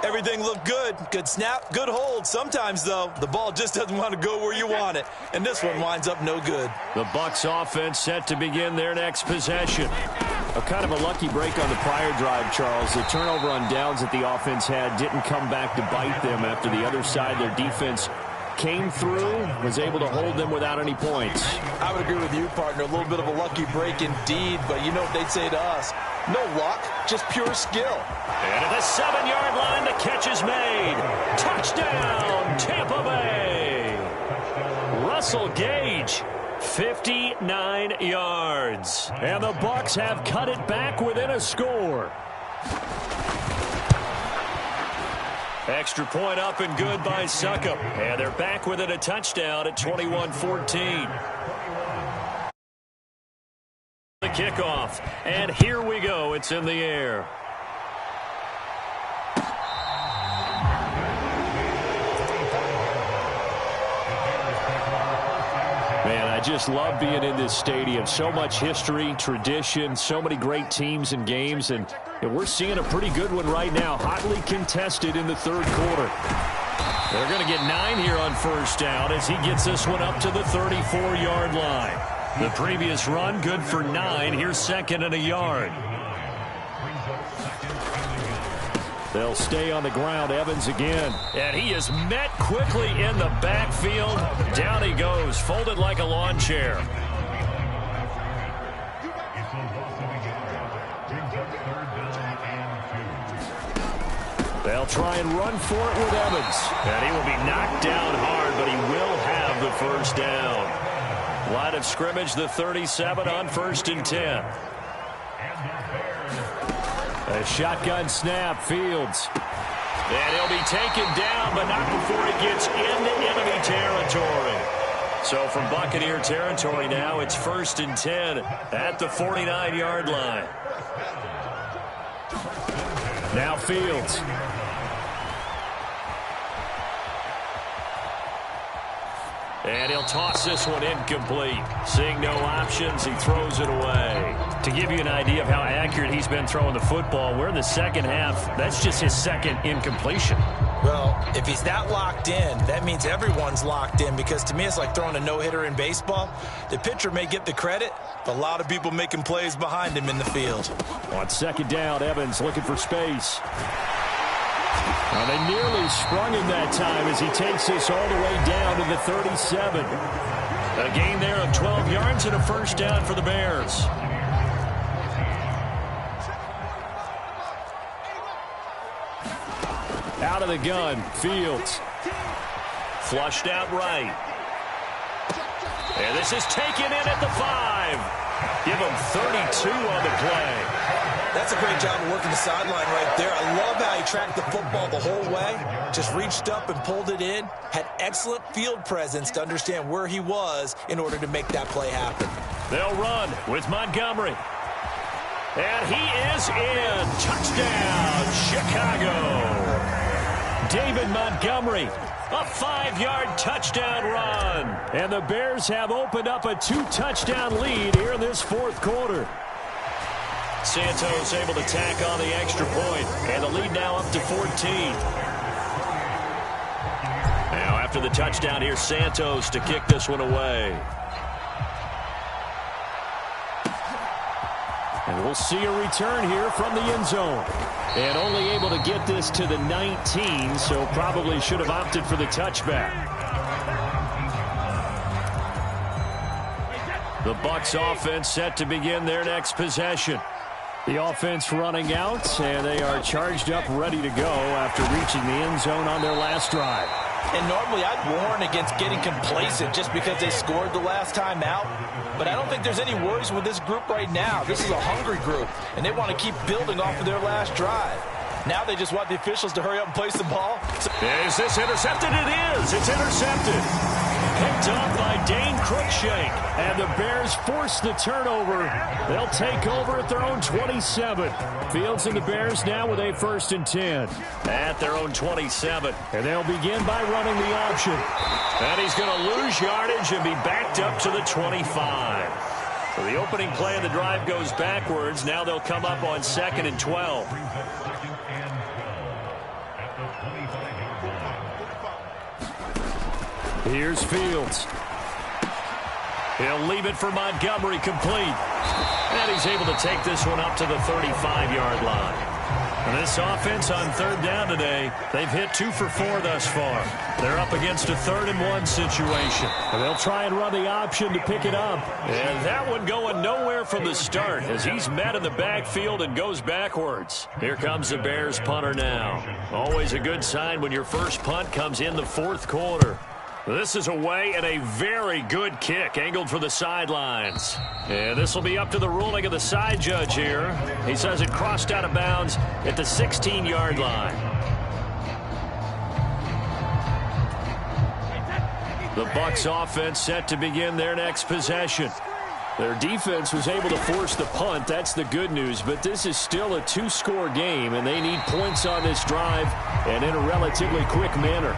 Everything looked good. Good snap, good hold. Sometimes, though, the ball just doesn't want to go where you want it. And this one winds up no good. The Bucs offense set to begin their next possession. A kind of a lucky break on the prior drive, Charles. The turnover on downs that the offense had didn't come back to bite them after the other side. Their defense came through, was able to hold them without any points. I would agree with you, partner. A little bit of a lucky break indeed, but you know what they'd say to us. No luck, just pure skill. And at the 7-yard line, the catch is made. Touchdown, Tampa Bay. Russell Gage, 59 yards. And the Bucs have cut it back within a score. Extra point up and good by Succop. And they're back within a touchdown at 21-14. The kickoff. And here we go. It's in the air. Man, I just love being in this stadium. So much history, tradition, so many great teams and games, and we're seeing a pretty good one right now. Hotly contested in the 3rd quarter. They're going to get 9 here on 1st down as he gets this one up to the 34-yard line. The previous run, good for 9. Here's 2nd and a yard. They'll stay on the ground. Evans again. And he is met quickly in the backfield. Down he goes, folded like a lawn chair. They'll try and run for it with Evans. And he will be knocked down hard, but he will have the 1st down. Line of scrimmage, the 37 on 1st and 10. A shotgun snap, Fields. And he'll be taken down, but not before he gets into enemy territory. So from Buccaneer territory now, it's 1st and 10 at the 49-yard line. Now Fields. And he'll toss this one incomplete. Seeing no options, he throws it away. To give you an idea of how accurate he's been throwing the football, we're in the second half. That's just his 2nd incompletion. Well, if he's not locked in, that means everyone's locked in, because to me it's like throwing a no-hitter in baseball. The pitcher may get the credit, but a lot of people making plays behind him in the field. On second down, Evans looking for space. They nearly sprung him that time as he takes this all the way down to the 37. A gain there of 12 yards and a first down for the Bears. Out of the gun, Fields. Flushed out right. And this is taken in at the 5. Give him 32 on the play. That's a great job of working the sideline right there. I love how he tracked the football the whole way. Just reached up and pulled it in. Had excellent field presence to understand where he was in order to make that play happen. They'll run with Montgomery. And he is in. Touchdown, Chicago. David Montgomery, a 5-yard touchdown run. And the Bears have opened up a 2-touchdown lead here in this fourth quarter. Santos able to tack on the extra point, and the lead now up to 14. Now after the touchdown, here's Santos to kick this one away. And we'll see a return here from the end zone. And only able to get this to the 19, so probably should have opted for the touchback. The Bucs offense set to begin their next possession. The offense running out, and they are charged up, ready to go after reaching the end zone on their last drive. And normally I'd warn against getting complacent just because they scored the last time out. But I don't think there's any worries with this group right now. This is a hungry group, and they want to keep building off of their last drive. Now they just want the officials to hurry up and place the ball. Is this intercepted? It is. It's intercepted. Picked off by Dane Cruikshank. And the Bears force the turnover. They'll take over at their own 27. Fields and the Bears now with a 1st and 10. At their own 27. And they'll begin by running the option. And he's going to lose yardage and be backed up to the 25. So the opening play of the drive goes backwards. Now they'll come up on 2nd and 12. Here's Fields. He'll leave it for Montgomery, complete. And he's able to take this one up to the 35-yard line. And this offense on 3rd down today, they've hit 2 for 4 thus far. They're up against a 3rd and 1 situation. And they'll try and run the option to pick it up. And that one going nowhere from the start as he's met in the backfield and goes backwards. Here comes the Bears punter now. Always a good sign when your first punt comes in the 4th quarter. This is away and a very good kick angled for the sidelines. And this will be up to the ruling of the side judge here. He says it crossed out of bounds at the 16-yard line. The Bucs offense set to begin their next possession. Their defense was able to force the punt. That's the good news. But this is still a 2-score game, and they need points on this drive and in a relatively quick manner.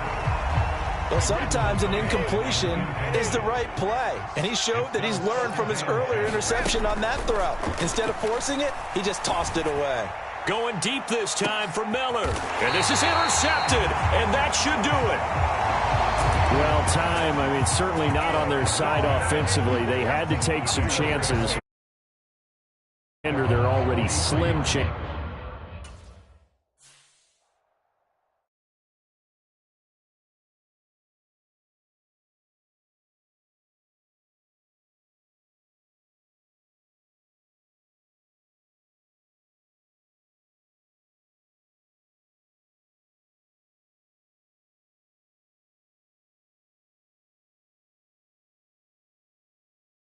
Well, sometimes an incompletion is the right play. And he showed that he's learned from his earlier interception on that throw. Instead of forcing it, he just tossed it away. Going deep this time for Miller. And this is intercepted. And that should do it. Well, time, certainly not on their side offensively. They had to take some chances. They're already slim chance.